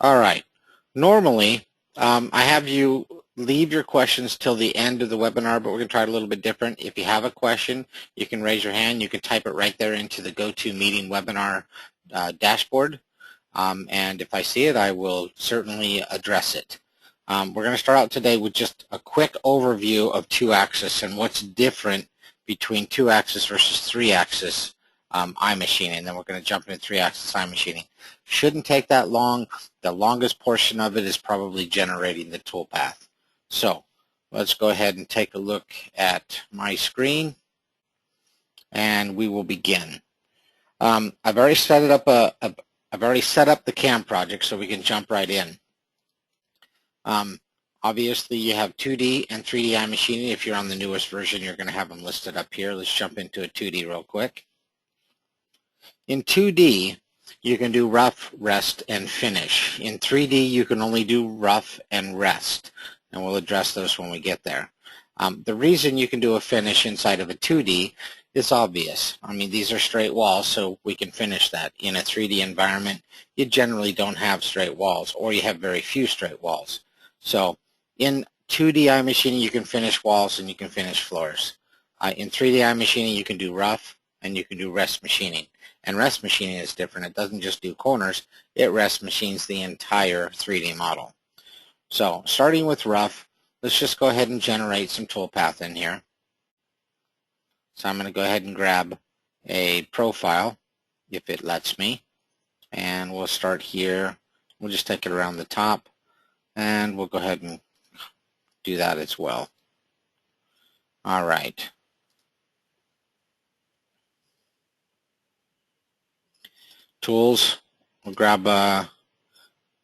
All right. Normally, I have you leave your questions till the end of the webinar, but we're going to try it a little bit different. If you have a question, you can raise your hand. You can type it right there into the GoToMeeting webinar dashboard. And if I see it, I will certainly address it. We're going to start out today with just a quick overview of 2-axis and what's different between 2-axis versus 3-axis iMachining. And then we're going to jump into 3-axis iMachining. Shouldn't take that long. The longest portion of it is probably generating the toolpath. So let's go ahead and take a look at my screen, and we will begin. I've already set it up I've already set up the CAM project, so we can jump right in. Obviously, you have 2D and 3D iMachining. If you're on the newest version, you're going to have them listed up here. Let's jump into a 2D real quick. In 2D, you can do rough, rest, and finish. In 3D, you can only do rough and rest, and we'll address those when we get there. The reason you can do a finish inside of a 2D is obvious. I mean, these are straight walls, so we can finish that. In a 3D environment, you generally don't have straight walls, or you have very few straight walls. So in 2D iMachining, you can finish walls and you can finish floors. In 3D iMachining, you can do rough and you can do rest machining. And rest machining is different. It doesn't just do corners. It rest machines the entire 3D model. So starting with rough, let's just go ahead and generate some toolpath in here. So I'm going to go ahead and grab a profile, if it lets me. And we'll start here. We'll just take it around the top. And we'll go ahead and do that as well. All right. Tools, we'll grab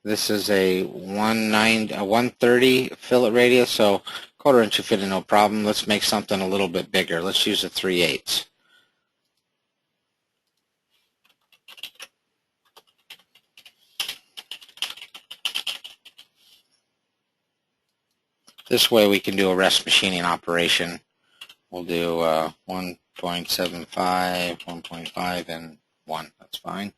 this is a 130 fillet radius, so 1/4 inch will fit in no problem. Let's make something a little bit bigger. Let's use a 3/8. This way we can do a rest machining operation. We'll do 1.75, 1.5, and 1. That's fine.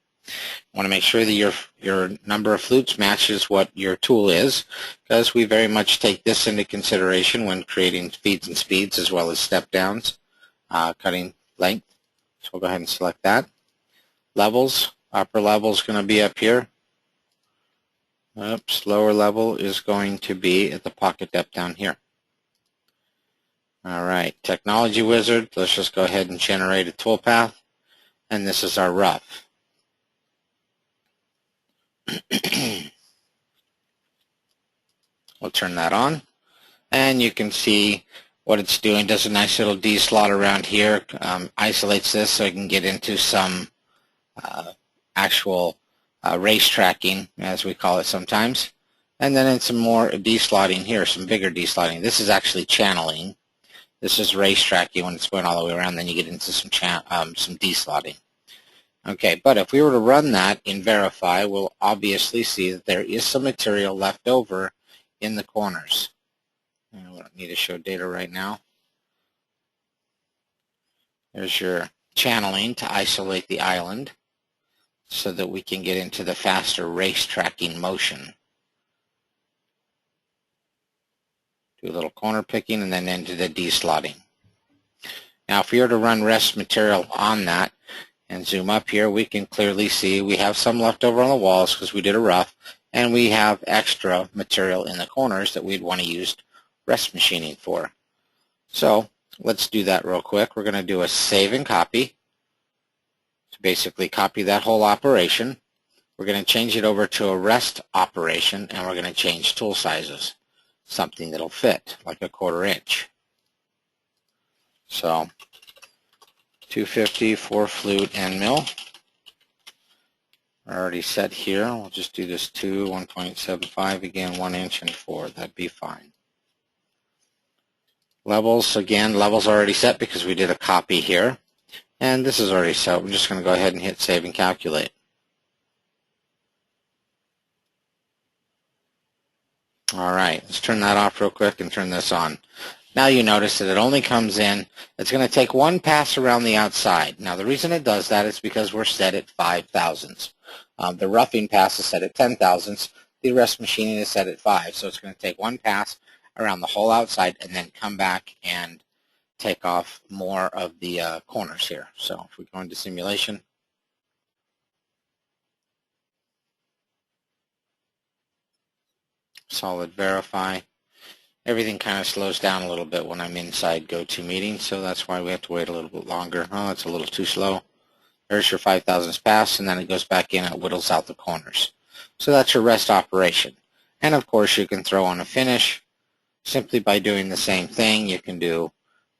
Want to make sure that your number of flutes matches what your tool is, because we very much take this into consideration when creating feeds and speeds as well as step downs, cutting length. So we'll go ahead and select that. Levels, upper level is going to be up here. Oops, lower level is going to be at the pocket depth down here. All right, Technology Wizard, let's just go ahead and generate a toolpath, and this is our rough. We'll turn that on, and you can see what it's doing. Does a nice little D-slot around here, isolates this so I can get into some actual race tracking, as we call it sometimes, and then in some more D-slotting here, some bigger D-slotting. This is actually channeling. This is race tracking when it's going all the way around. Then you get into some D-slotting. Okay, but if we were to run that in Verify, we'll obviously see that there is some material left over in the corners. And we don't need to show data right now. There's your channeling to isolate the island so that we can get into the faster race tracking motion. Do a little corner picking and then into the D-slotting. Now if we were to run rest material on that and zoom up here, we can clearly see we have some left over on the walls because we did a rough, and we have extra material in the corners that we'd want to use rest machining for. So let's do that real quick. We're going to do a save and copy. To basically copy that whole operation. We're going to change it over to a rest operation, and we're going to change tool sizes. Something that'll fit, like a 1/4 inch. So 250 for flute and mill. Already set here. We'll just do this 1.75 again, 1 inch and 4. That'd be fine. Levels, again, levels already set because we did a copy here. And this is already set. We're just going to go ahead and hit save and calculate. All right, let's turn that off real quick and turn this on. Now you notice that it only comes in, it's going to take one pass around the outside. Now the reason it does that is because we're set at 5 thousandths. The roughing pass is set at 10 thousandths. the rest machining is set at 5. So it's going to take one pass around the whole outside and then come back and take off more of the corners here. So if we go into simulation, solid verify, everything kind of slows down a little bit when I'm inside GoToMeeting, so that's why we have to wait a little bit longer. Oh, it's a little too slow. There's your 5 thousandths pass, and then it goes back in and whittles out the corners. So that's your rest operation. And of course, you can throw on a finish simply by doing the same thing. You can do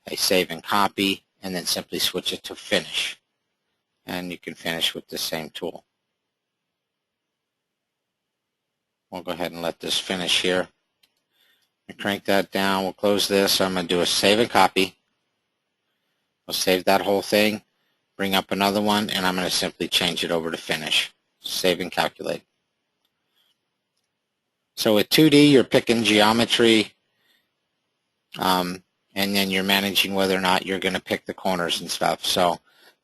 a save and copy, and then simply switch it to finish. And you can finish with the same tool. We'll go ahead and let this finish here. Crank that down. We'll close this. I'm going to do a save and copy. We'll save that whole thing, bring up another one, and I'm going to simply change it over to finish. Save and calculate. So with 2D, you're picking geometry, and then you're managing whether or not you're going to pick the corners and stuff. So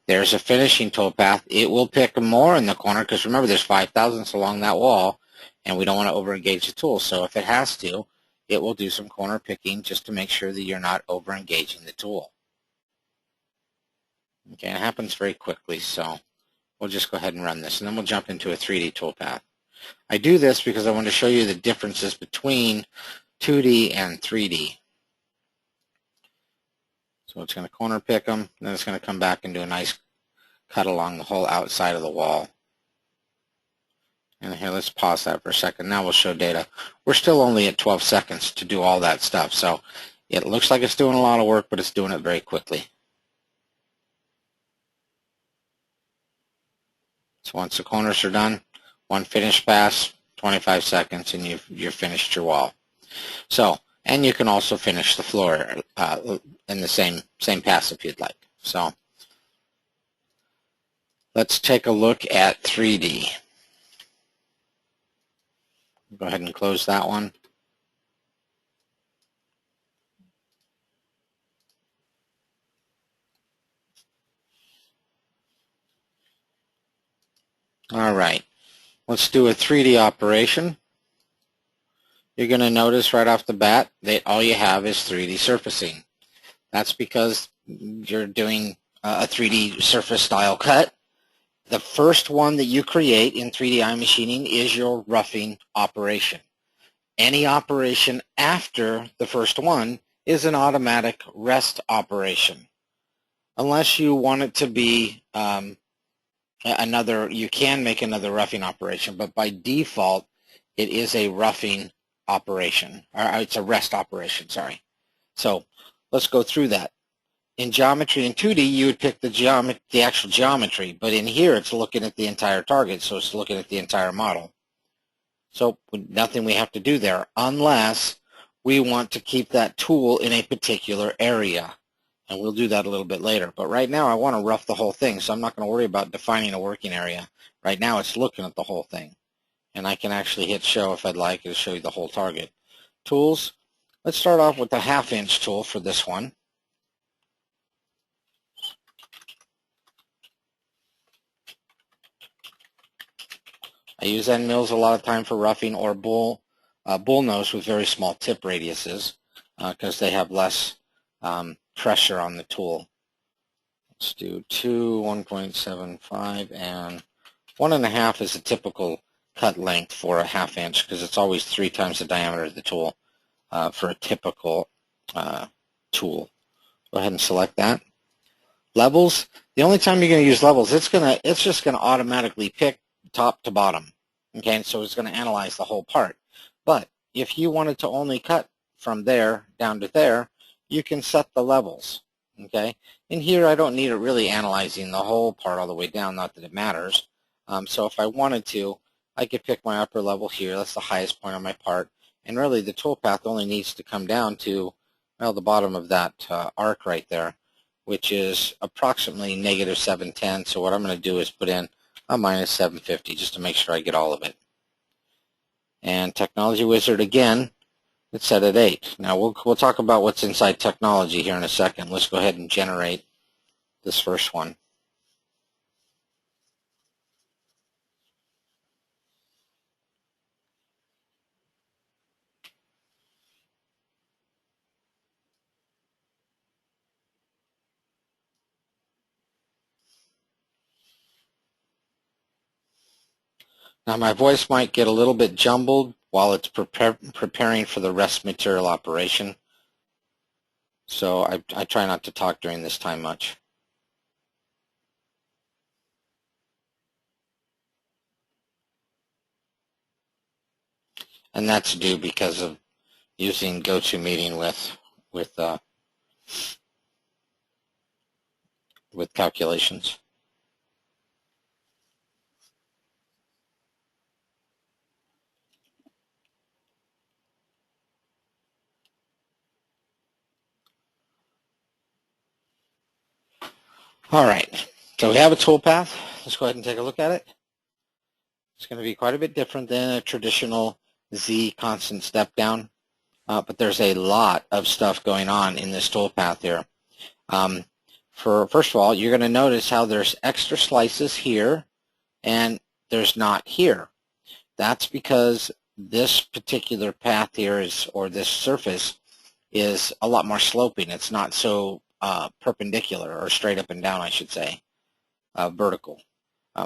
there's a finishing toolpath. It will pick more in the corner because remember there's 5 thousandths along that wall, and we don't want to over-engage the tool. So if it has to, it will do some corner picking just to make sure that you're not over-engaging the tool. Okay, it happens very quickly, so we'll just go ahead and run this, and then we'll jump into a 3D toolpath. I do this because I want to show you the differences between 2D and 3D. So it's going to corner pick them, and then it's going to come back and do a nice cut along the whole outside of the wall. And here, let's pause that for a second. Now we'll show data. We're still only at 12 seconds to do all that stuff, so it looks like it's doing a lot of work, but it's doing it very quickly. So once the corners are done, one finish pass, 25 seconds, and you've finished your wall. So, and you can also finish the floor in the same pass if you'd like. So let's take a look at 3D. Go ahead and close that one. All right, let's do a 3D operation. You're going to notice right off the bat that all you have is 3D surfacing. That's because you're doing a 3D surface style cut. The first one that you create in 3D iMachining is your roughing operation. Any operation after the first one is an automatic rest operation. Unless you want it to be you can make another roughing operation, but by default, it is a roughing operation, or it's a rest operation, sorry. So let's go through that. In geometry in 2D, you would pick the actual geometry, but in here, it's looking at the entire target, so it's looking at the entire model. So nothing we have to do there unless we want to keep that tool in a particular area. And we'll do that a little bit later. But right now I want to rough the whole thing, so I'm not going to worry about defining a working area. Right now it's looking at the whole thing. And I can actually hit show if I'd like. It'll show you the whole target. Tools. Let's start off with the 1/2 inch tool for this one. I use end mills a lot of time for roughing, or bull nose with very small tip radiuses because they have less pressure on the tool. Let's do 2, 1.75, and 1.5 is a typical cut length for a 1/2 inch because it's always 3 times the diameter of the tool for a typical tool. Go ahead and select that. Levels. The only time you're going to use levels, it's just going to automatically pick top to bottom. Okay, and so it's going to analyze the whole part. But if you wanted to only cut from there down to there, you can set the levels. Okay, in here I don't need it really analyzing the whole part all the way down, not that it matters. So if I wanted to, I could pick my upper level here. That's the highest point on my part. And really the toolpath only needs to come down to, well, the bottom of that arc right there, which is approximately -710. So what I'm going to do is put in a -750 just to make sure I get all of it. And Technology Wizard again, it's set at 8. Now we'll talk about what's inside Technology here in a second. Let's go ahead and generate this first one. Now my voice might get a little bit jumbled while it's preparing for the rest material operation, so I try not to talk during this time much. And that's due because of using GoToMeeting with calculations. All right, so we have a toolpath. Let's go ahead and take a look at it. It's going to be quite a bit different than a traditional Z constant step down, but there's a lot of stuff going on in this toolpath here. First of all, you're going to notice how there's extra slices here and there's not here. That's because this particular path here is, or this surface is a lot more sloping. It's not so perpendicular, or straight up and down, I should say, vertical.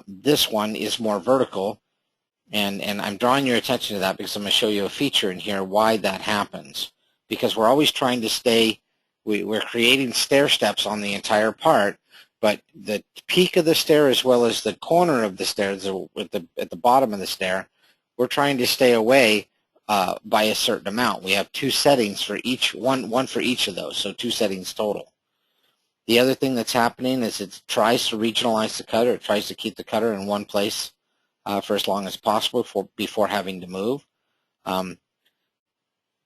This one is more vertical, and I'm drawing your attention to that because I'm going to show you a feature in here why that happens. Because we're always trying to stay, we're creating stair steps on the entire part, but the peak of the stair as well as the corner of the stair, at the bottom of the stair, we're trying to stay away by a certain amount. We have two settings for each, one for each of those, so two settings total. The other thing that's happening is it tries to regionalize the cutter. It tries to keep the cutter in one place for as long as possible before having to move.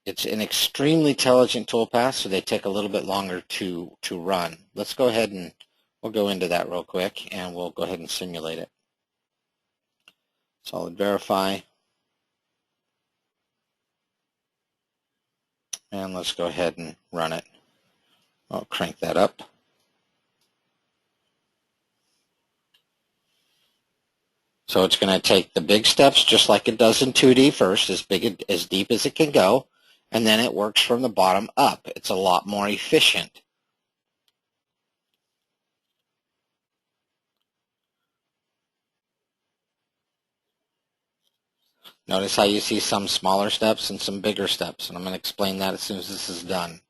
It's an extremely intelligent toolpath, so they take a little bit longer to run. Let's go ahead and we'll go into that real quick, and we'll go ahead and simulate it. Solid verify. And let's go ahead and run it. I'll crank that up. So it's going to take the big steps just like it does in 2D first, as deep as it can go, and then it works from the bottom up. It's a lot more efficient. Notice how you see some smaller steps and some bigger steps, and I'm going to explain that as soon as this is done.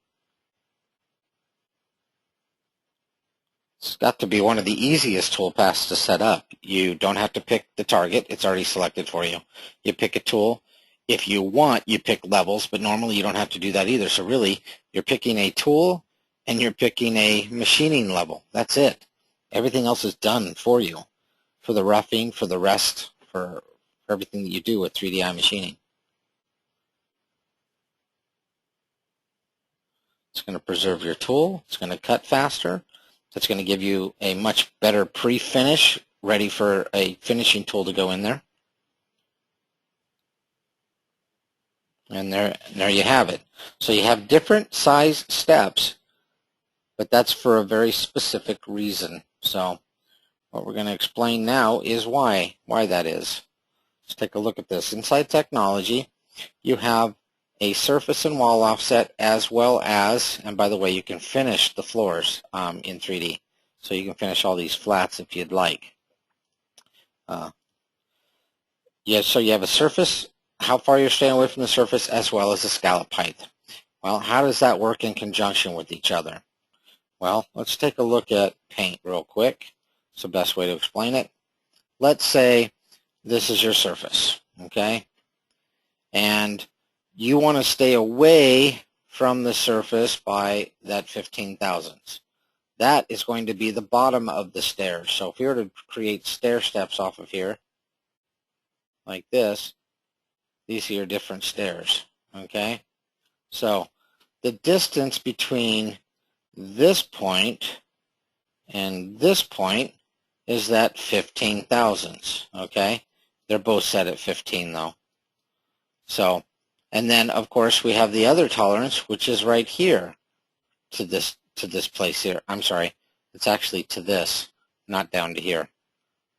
It's got to be one of the easiest toolpaths to set up. You don't have to pick the target. It's already selected for you. You pick a tool. If you want, you pick levels, but normally you don't have to do that either. So really, you're picking a tool and you're picking a machining level. That's it. Everything else is done for you, for the roughing, for the rest, for everything that you do with 3D iMachining. It's going to preserve your tool. It's going to cut faster. It's going to give you a much better pre-finish, ready for a finishing tool to go in there. And there you have it. So you have different size steps, but that's for a very specific reason. So what we're going to explain now is why that is. Let's take a look at this. Inside technology, you have a surface and wall offset, as well as, and by the way, you can finish the floors in 3D. So you can finish all these flats if you'd like. So you have a surface, how far you're staying away from the surface, as well as a scallop height. Well, how does that work in conjunction with each other? Well, let's take a look at paint real quick. It's the best way to explain it. Let's say this is your surface, okay? And you want to stay away from the surface by that 15 thousandths. That is going to be the bottom of the stairs. So if we were to create stair steps off of here, like this, these are your different stairs, okay? So the distance between this point and this point is that 15 thousandths, okay? They're both set at 15 though. So, and then of course we have the other tolerance, which is right here to this place here. I'm sorry, it's actually to this, not down to here.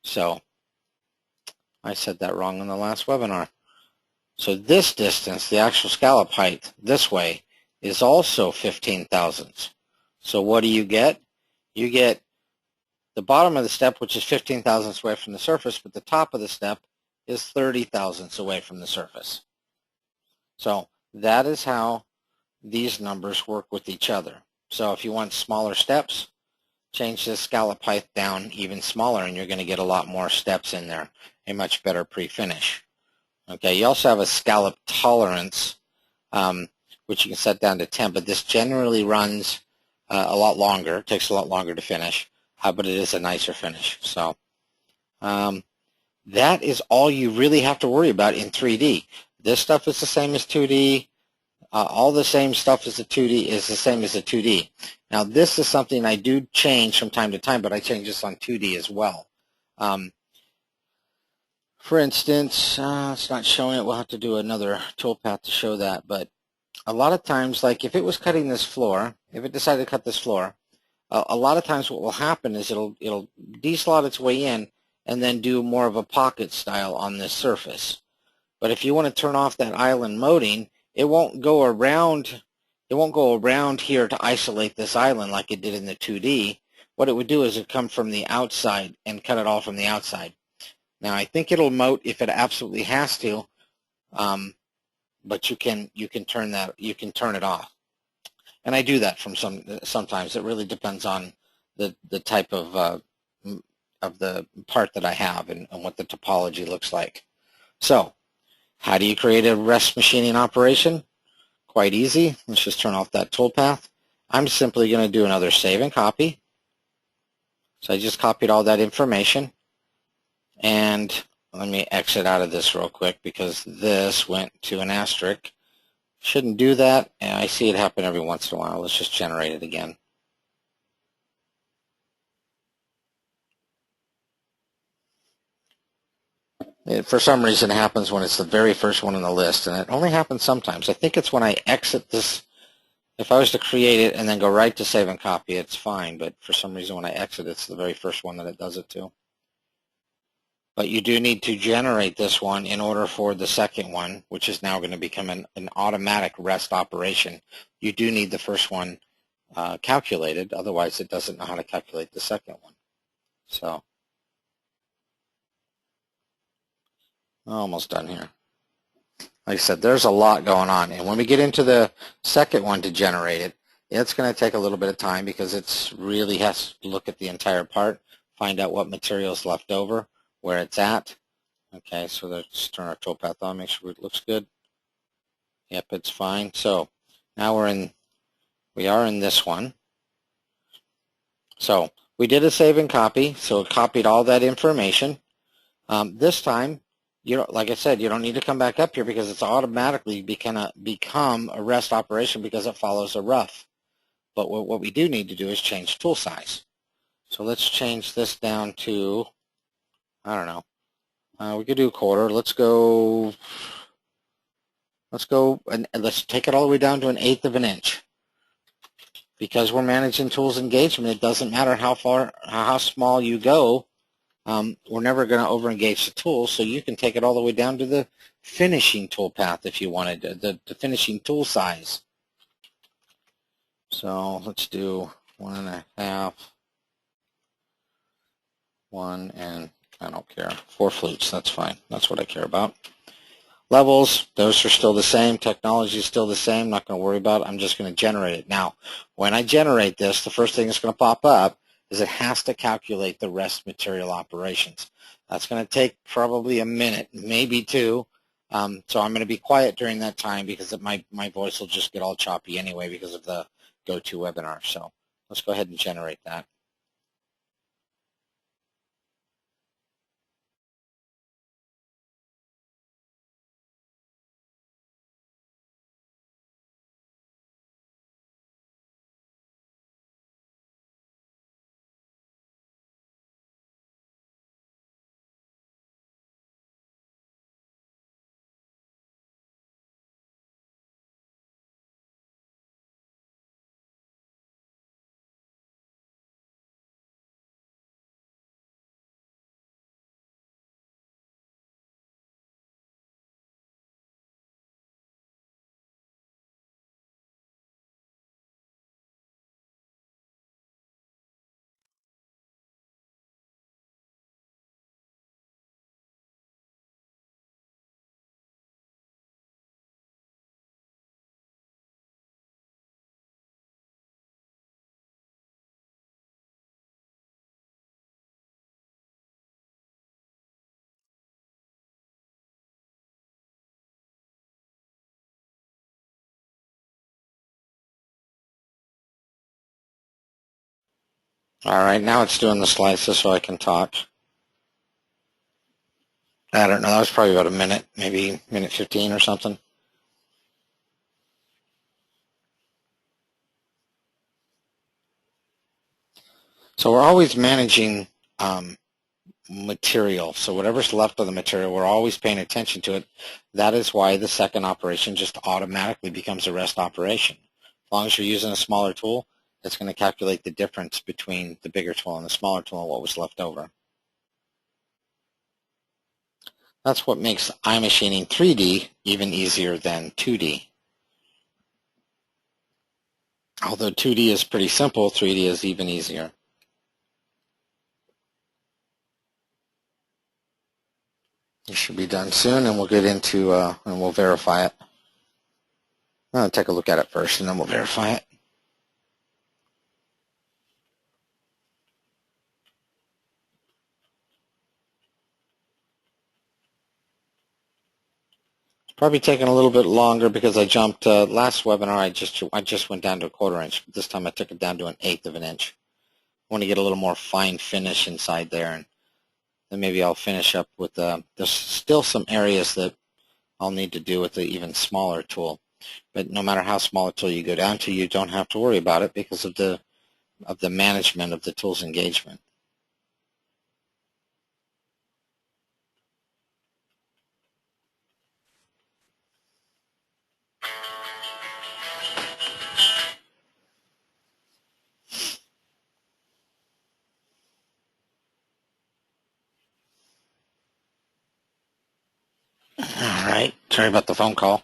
So I said that wrong in the last webinar. So this distance, the actual scallop height this way, is also 15 thousandths. So what do you get? You get the bottom of the step, which is 15 thousandths away from the surface, but the top of the step is 30 thousandths away from the surface. So that is how these numbers work with each other. So if you want smaller steps, change this scallop height down even smaller, and you're going to get a lot more steps in there, a much better pre-finish. Okay, you also have a scallop tolerance, which you can set down to 10, but this generally runs a lot longer. It takes a lot longer to finish, but it is a nicer finish. So that is all you really have to worry about in 3D. This stuff is the same as 2D. All the same stuff as the 2D is the same as the 2D. Now this is something I do change from time to time, but I change this on 2D as well. For instance, it's not showing it. We'll have to do another toolpath to show that. But a lot of times, like if it was cutting this floor, if it decided to cut this floor, a lot of times what will happen is it'll deslot its way in and then do more of a pocket style on this surface. But if you want to turn off that island molding, it won't go around here to isolate this island like it did in the 2D. What it would do is it come from the outside and cut it all from the outside. Now I think it'll moat if it absolutely has to, but you can turn it off. And I do that from sometimes. It really depends on the type of the part that I have and what the topology looks like. So how do you create a rest machining operation? Quite easy. Let's just turn off that toolpath. I'm simply going to do another save and copy. So I just copied all that information. And let me exit out of this real quick because this went to an asterisk. Shouldn't do that, and I see it happen every once in a while. Let's just generate it again. For some reason, it happens when it's the very first one on the list, and it only happens sometimes. I think it's when I exit this. If I was to create it and then go right to save and copy, it's fine, but for some reason when I exit, it's the very first one that it does it to. But you do need to generate this one in order for the second one, which is now going to become an automatic rest operation. You do need the first one calculated, otherwise it doesn't know how to calculate the second one. So, almost done here. Like I said, there's a lot going on, and when we get into the second one to generate it, it's going to take a little bit of time because it's really has to look at the entire part, find out what material is left over, where it's at. Okay, so let's turn our toolpath on, make sure it looks good. Yep, it's fine. So now we are in this one. So we did a save and copy, so it copied all that information. This time, like I said, you don't need to come back up here because it's automatically become a rest operation because it follows a rough. But what we do need to do is change tool size. So let's change this down to, I don't know, we could do a quarter. Let's go and let's take it all the way down to 1/8 of an inch. Because we're managing tools engagement, it doesn't matter how small you go. We're never going to over-engage the tool, so you can take it all the way down to the finishing tool path if you wanted, the finishing tool size. So let's do 1.5, 1, and I don't care, 4 flutes, that's fine. That's what I care about. Levels, those are still the same. Technology is still the same. Not going to worry about it. I'm just going to generate it. Now, when I generate this, the first thing that's going to pop up is it has to calculate the rest material operations. That's going to take probably a minute, maybe 2. So I'm going to be quiet during that time because my voice will just get all choppy anyway because of the GoToWebinar. So let's go ahead and generate that. All right, now it's doing the slices so I can talk. I don't know, that was probably about a minute, maybe minute 15 or something. So we're always managing material. So whatever's left of the material, we're always paying attention to it. That is why the second operation just automatically becomes a rest operation. As long as you're using a smaller tool, it's going to calculate the difference between the bigger tool and the smaller tool and what was left over. That's what makes iMachining 3D even easier than 2D. Although 2D is pretty simple, 3D is even easier. It should be done soon, and we'll get into and we'll verify it. I'll take a look at it first, and then we'll verify it. Probably taking a little bit longer because I jumped last webinar. I just went down to a 1/4 inch. This time I took it down to 1/8 of an inch. I want to get a little more fine finish inside there, and then maybe I'll finish up with. There's still some areas that I'll need to do with the even smaller tool. But no matter how small a tool you go down to, you don't have to worry about it because of the management of the tool's engagement. All right. Sorry about the phone call.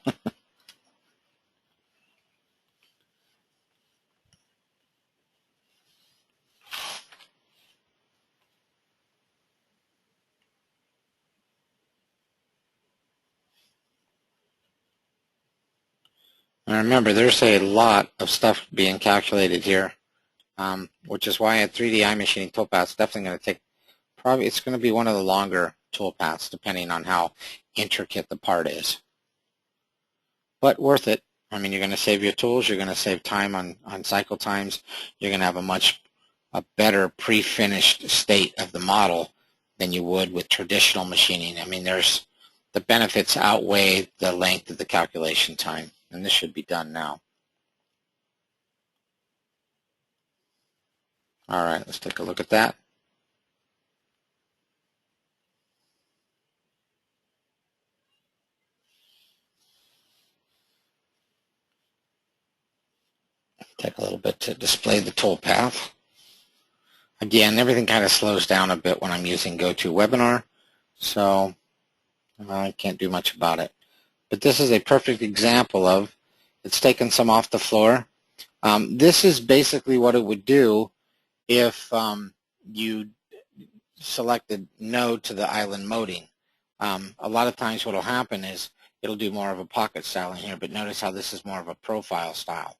And remember, there's a lot of stuff being calculated here, which is why a 3D iMachining toolpath is definitely going to take, probably it's going to be one of the longer toolpaths depending on how intricate the part is. But worth it. I mean, you're going to save your tools, you're going to save time on cycle times, you're going to have a better pre-finished state of the model than you would with traditional machining. I mean, the benefits outweigh the length of the calculation time, and this should be done now. All right, let's take a look at that. Take a little bit to display the toolpath. Again, everything kind of slows down a bit when I'm using GoToWebinar, so I can't do much about it. But this is a perfect example of, it's taken some off the floor. This is basically what it would do if you selected no to the island moding. A lot of times what will happen is it'll do more of a pocket style in here, but notice how this is more of a profile style.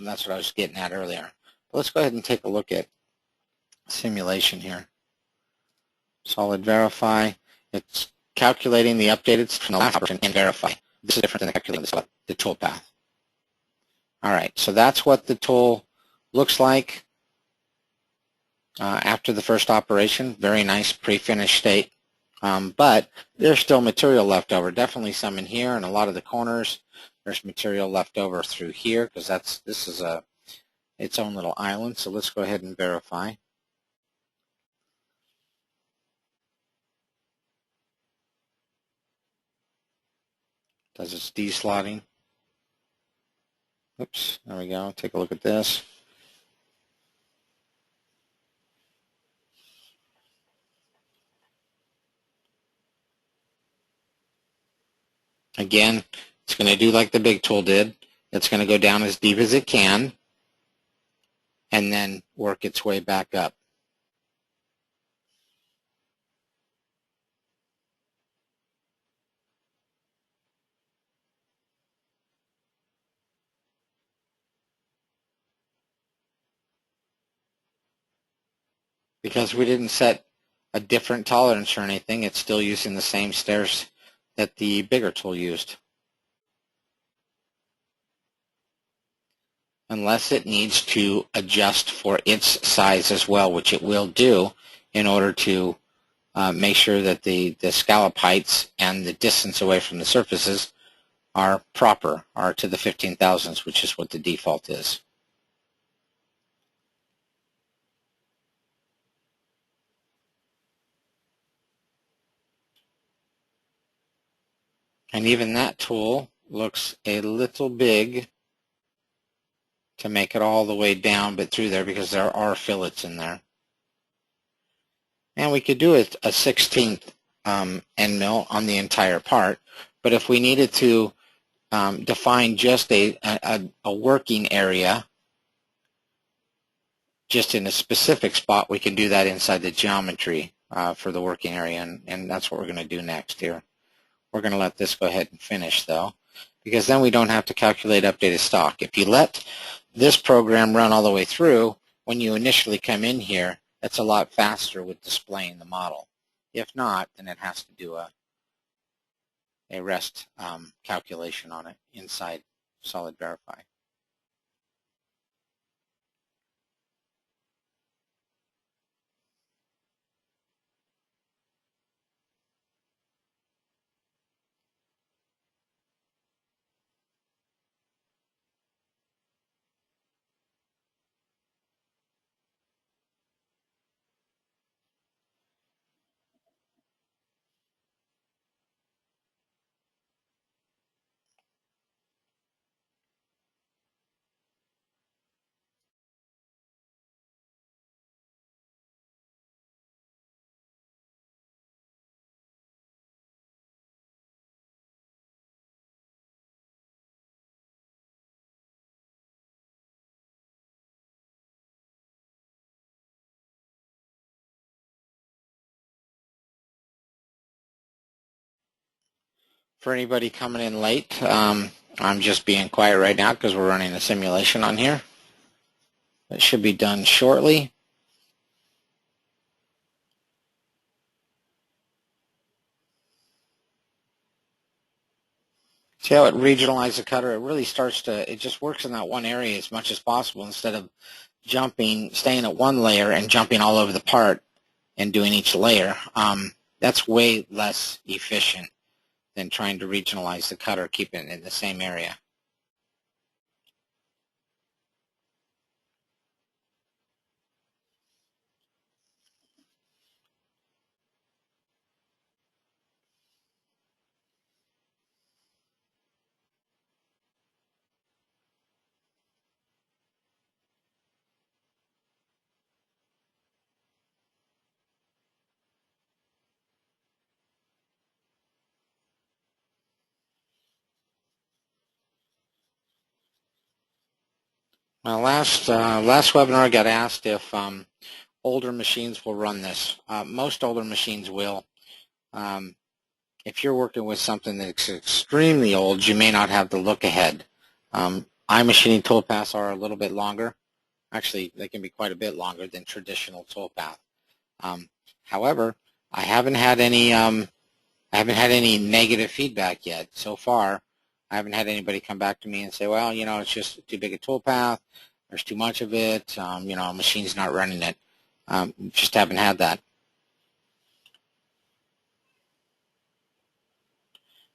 That's what I was getting at earlier. But let's go ahead and take a look at simulation here. Solid verify. It's calculating the updated from the last operation and verify. This is different than calculating the toolpath. All right, so that's what the tool looks like after the first operation. Very nice pre-finished state, but there's still material left over. Definitely some in here, and a lot of the corners. There's material left over through here because this is its own little island. So let's go ahead and verify. Does its deslotting. Oops, there we go. Take a look at this. Again, it's going to do like the big tool did. It's going to go down as deep as it can and then work its way back up. Because we didn't set a different tolerance or anything, it's still using the same stairs that the bigger tool used. unless it needs to adjust for its size as well, which it will do in order to make sure that the scallop heights and the distance away from the surfaces are proper, are to the 15 thousandths, which is what the default is. And even that tool looks a little big to make it all the way down but through there, because there are fillets in there. And we could do it a 16th end mill on the entire part, but if we needed to define just a working area just in a specific spot, we can do that inside the geometry for the working area, and that's what we're going to do next here. We're going to let this go ahead and finish, though, because then we don't have to calculate updated stock. If you let this program run all the way through, when you initially come in here, it's a lot faster with displaying the model. If not, then it has to do a REST calculation on it inside Solid Verify. For anybody coming in late, I'm just being quiet right now because we're running a simulation on here. It should be done shortly. See how it regionalized the cutter? It really starts to, it just works in that one area as much as possible instead of jumping, staying at one layer and jumping all over the part and doing each layer. That's way less efficient than trying to regionalize the cutter, keep it in the same area. Last webinar I got asked if older machines will run this. Most older machines will. If you're working with something that's extremely old, you may not have the look ahead. iMachining toolpaths are a little bit longer. Actually, they can be quite a bit longer than traditional toolpath. However, I haven't had any negative feedback yet so far. I haven't had anybody come back to me and say, well, it's just too big a toolpath. There's too much of it. A machine's not running it. Just haven't had that.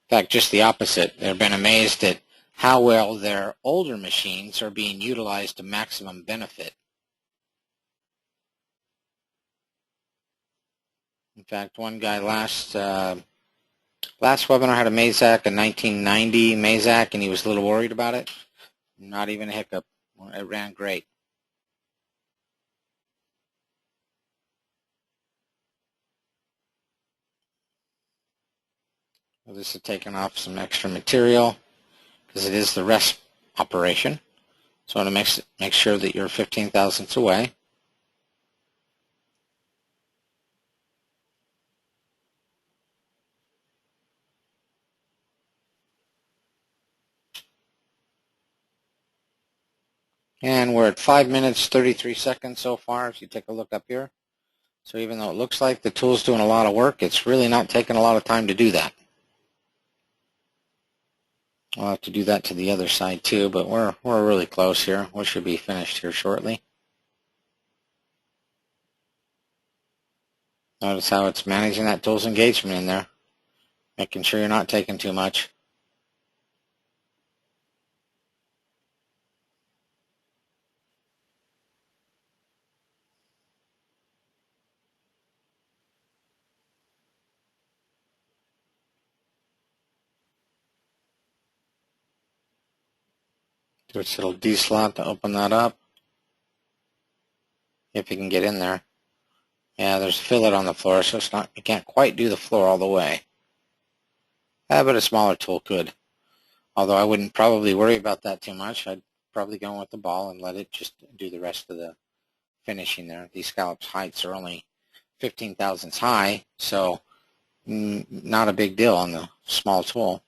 In fact, just the opposite. They've been amazed at how well their older machines are being utilized to maximum benefit. In fact, one guy last webinar had a Mazak, a 1990 Mazak, and he was a little worried about it. Not even a hiccup. It ran great. Well, this is taking off some extra material because it is the rest operation. So I want to make sure that you're 15 thousandths away. And we're at 5 minutes, 33 seconds so far, if you take a look up here. So even though it looks like the tool's doing a lot of work, it's really not taking a lot of time to do that. I'll have to do that to the other side too, but we're really close here. We should be finished here shortly. Notice how it's managing that tool's engagement in there, making sure you're not taking too much. Do its little D slot to open that up, if you can get in there. Yeah, there's a fillet on the floor, so it's not, you can't quite do the floor all the way. But a smaller tool could. Although I wouldn't probably worry about that too much. I'd probably go with the ball and let it just do the rest of the finishing there. These scallops heights are only 15 thousandths high, so not a big deal on the small tool.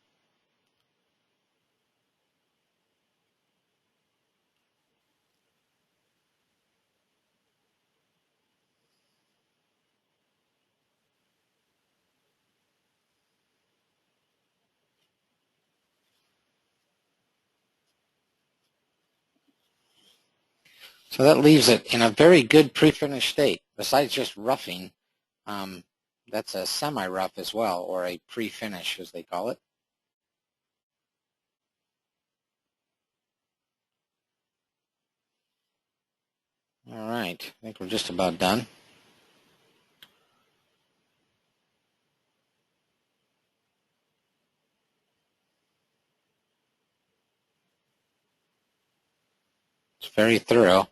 So that leaves it in a very good pre-finished state. Besides just roughing, that's a semi-rough as well, or a pre-finish as they call it. All right, I think we're just about done. It's very thorough.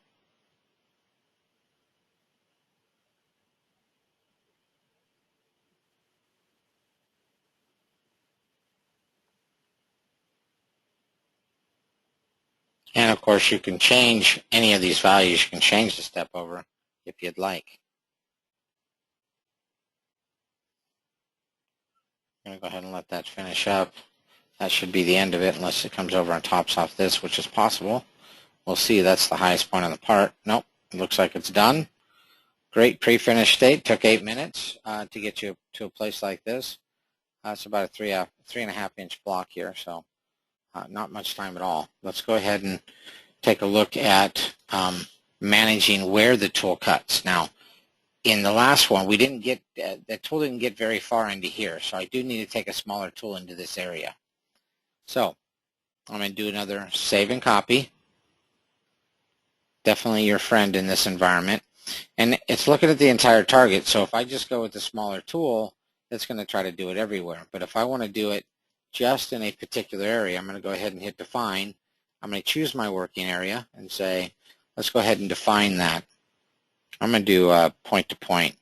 And of course, you can change any of these values. You can change the step over if you'd like. I'm going to go ahead and let that finish up. That should be the end of it, unless it comes over and tops off this, which is possible. We'll see. That's the highest point on the part. Nope, it looks like it's done. Great pre-finished state. Took 8 minutes to get you to a place like this. It's about a 3.5 inch block here, so not much time at all. Let's go ahead and take a look at managing where the tool cuts. Now, in the last one, we didn't get the tool didn't get very far into here, so I do need to take a smaller tool into this area. So I'm going to do another save and copy. Definitely your friend in this environment. And it's looking at the entire target, so if I just go with the smaller tool, it's going to try to do it everywhere. But if I want to do it just in a particular area, I'm going to go ahead and hit define. I'm going to choose my working area and say, let's go ahead and define that. I'm going to do point to point.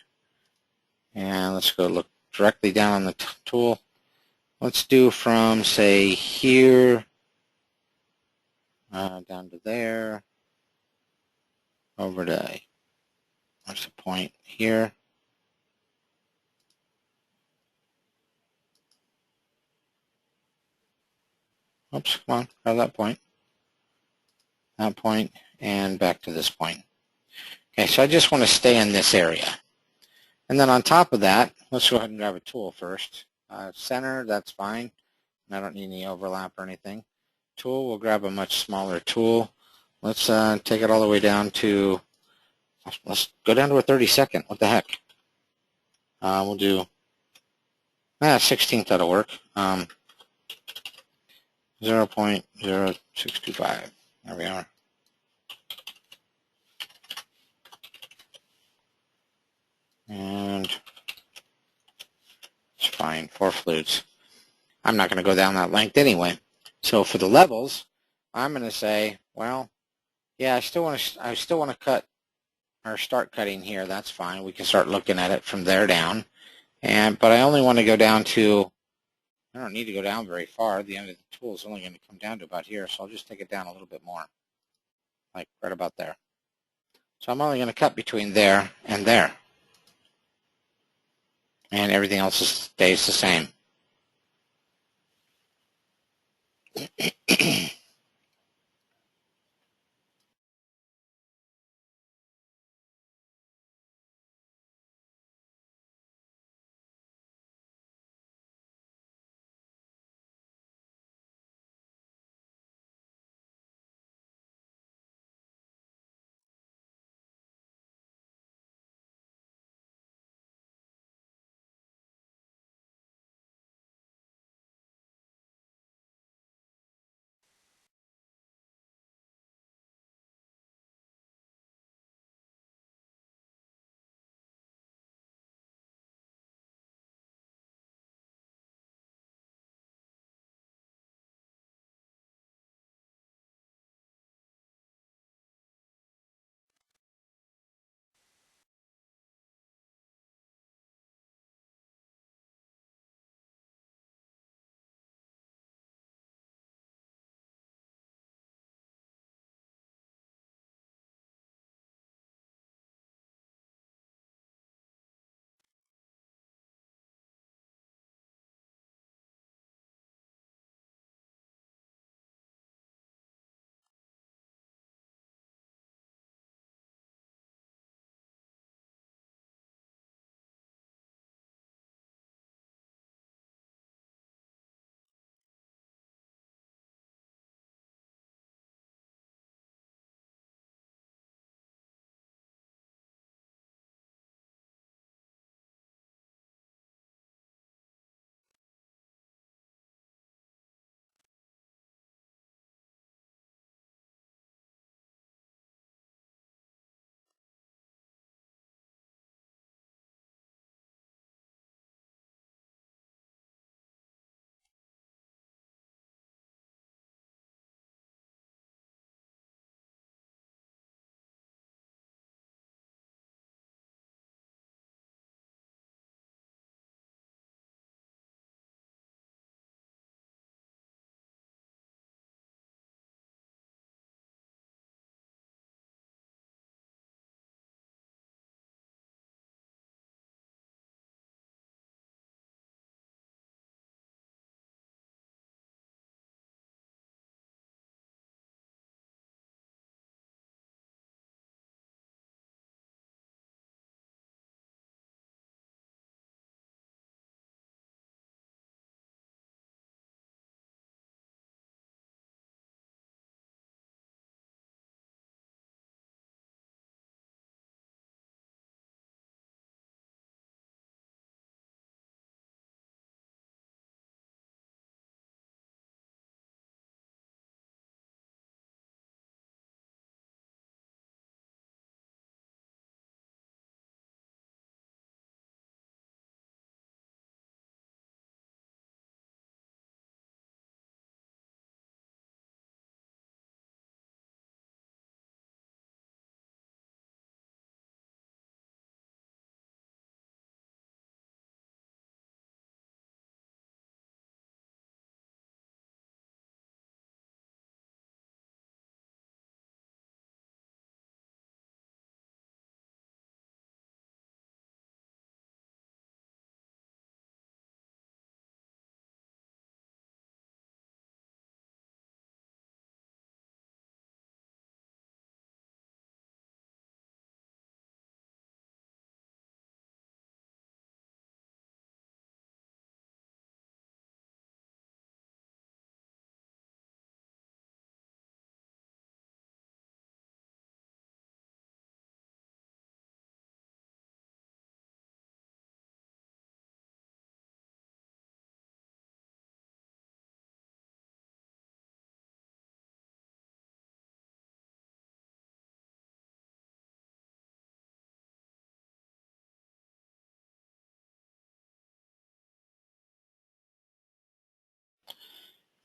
And let's go look directly down on the tool. Let's do from, say, here down to there, over to, what's the point here? Oops, come on, grab that point, and back to this point. Okay, so I just want to stay in this area. And then on top of that, let's go ahead and grab a tool first. Center, that's fine. I don't need any overlap or anything. Tool, we'll grab a much smaller tool. Let's take it all the way down to, let's go down to a 32nd. What the heck? We'll do 16th, that'll work. 0.0625. There we are. And it's fine, 4 flutes. I'm not going to go down that length anyway. So for the levels, I'm going to say, well, yeah, I still want to cut or start cutting here. That's fine. We can start looking at it from there down. But I only want to go down to, I don't need to go down very far. The end of the tool is only going to come down to about here, so I'll just take it down a little bit more, like right about there. So I'm only going to cut between there and there. And everything else stays the same.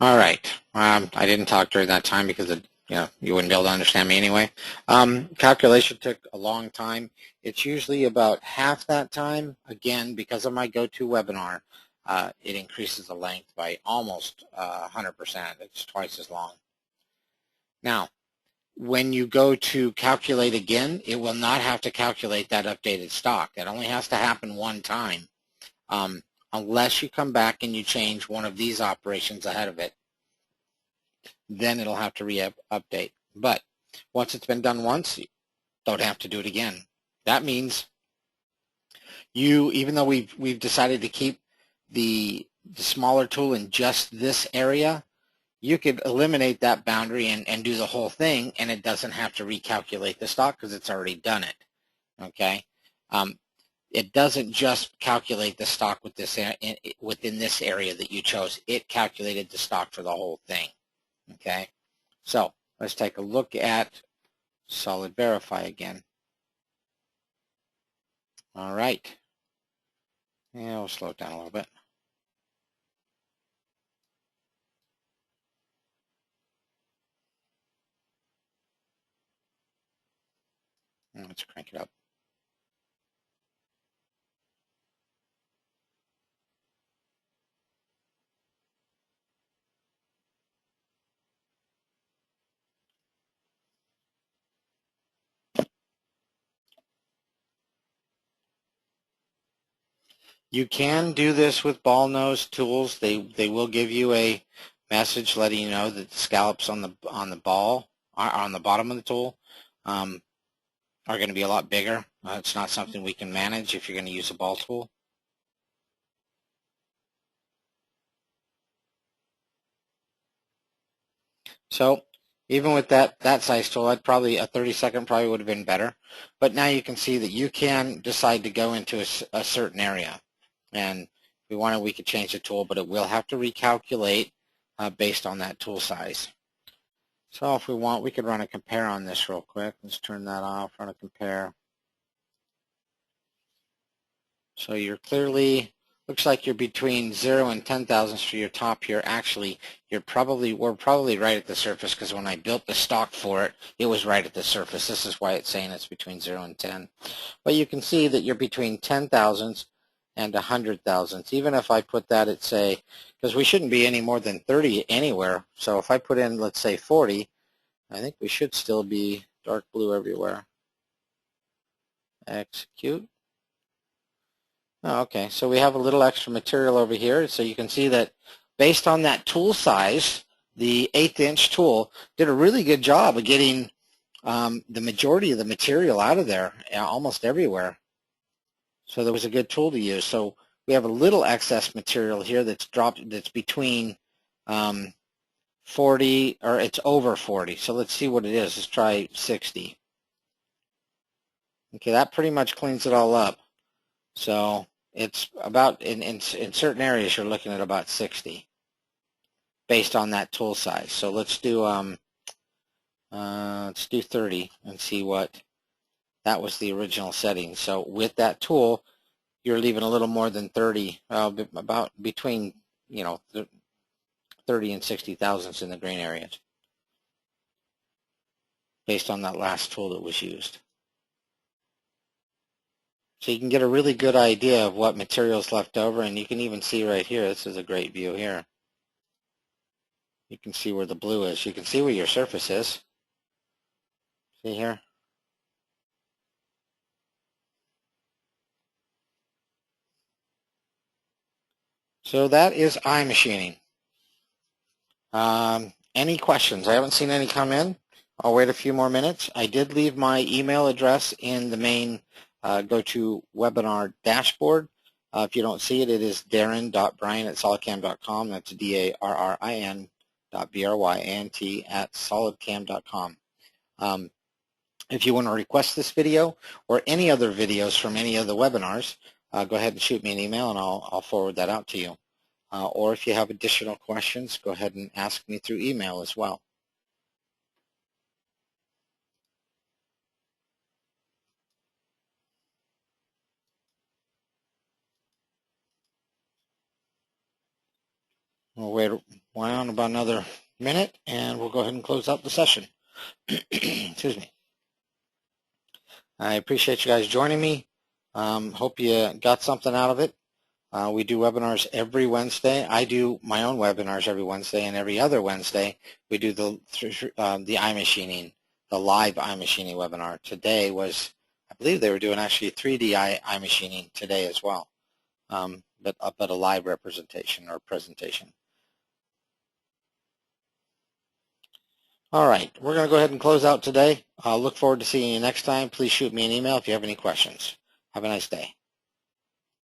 All right. I didn't talk during that time because you wouldn't be able to understand me anyway. Calculation took a long time. It's usually about half that time. Again, because of my GoToWebinar, it increases the length by almost 100%. It's twice as long. Now, when you go to calculate again, it will not have to calculate that updated stock. That only has to happen one time, unless you come back and you change one of these operations ahead of it. Then it'll have to re-update. But once it's been done once, you don't have to do it again. That means even though we've decided to keep the smaller tool in just this area, you could eliminate that boundary and do the whole thing, and it doesn't have to recalculate the stock because it's already done it. Okay. It doesn't just calculate the stock within this area that you chose. It calculated the stock for the whole thing. Okay. So let's take a look at Solid Verify again. All right. Yeah, we'll slow it down a little bit. Let's crank it up. You can do this with ball nose tools. They will give you a message letting you know that the scallops on the ball on the bottom of the tool are going to be a lot bigger. It's not something we can manage if you're going to use a ball tool. So even with that size tool, a 30-second probably would have been better. But now you can see that you can decide to go into a certain area. And if we wanted, we could change the tool, but it will have to recalculate based on that tool size. So if we want, we could run a compare on this real quick. Let's turn that off, run a compare. So you're clearly, looks like you're between 0 and 10 thousandths for your top here. Actually, we're probably right at the surface because when I built the stock for it, it was right at the surface. This is why it's saying it's between 0 and 10. But you can see that you're between 10 thousandths and 100 thousandths. Even if I put that at, say, because we shouldn't be any more than 30 anywhere. So if I put in, let's say, 40, I think we should still be dark blue everywhere. Execute. Oh, okay, so we have a little extra material over here. So you can see that based on that tool size, the 1/8" tool did a really good job of getting the majority of the material out of there, almost everywhere. So there was a good tool to use. So we have a little excess material here that's between 40, or it's over 40. So let's see what it is. Let's try 60. Okay, that pretty much cleans it all up. So it's about, in certain areas, you're looking at about 60 based on that tool size. So let's do 30 and see what, that was the original setting. So with that tool, you're leaving a little more than 30, about between 30 and 60 thousandths in the grain areas based on that last tool that was used. So you can get a really good idea of what material's left over, and you can even see right here, this is a great view here. You can see where the blue is. You can see where your surface is. See here? So that is iMachining. Any questions? I haven't seen any come in. I'll wait a few more minutes. I did leave my email address in the main GoToWebinar dashboard. If you don't see it, it is darrin.bryan@solidcam.com. That's darrin.bryant@solidcam.com. If you want to request this video or any other videos from any of the webinars, go ahead and shoot me an email and I'll forward that out to you. Or if you have additional questions, go ahead and ask me through email as well. We'll wait around about another minute, and we'll go ahead and close out the session. Excuse me. I appreciate you guys joining me. Hope you got something out of it. We do webinars every Wednesday. I do my own webinars every Wednesday, and every other Wednesday we do the iMachining, the live iMachining webinar. Today was, I believe they were doing actually 3D iMachining today as well, but up at a live representation or presentation. All right, we're going to go ahead and close out today. I'll look forward to seeing you next time. Please shoot me an email if you have any questions. Have a nice day.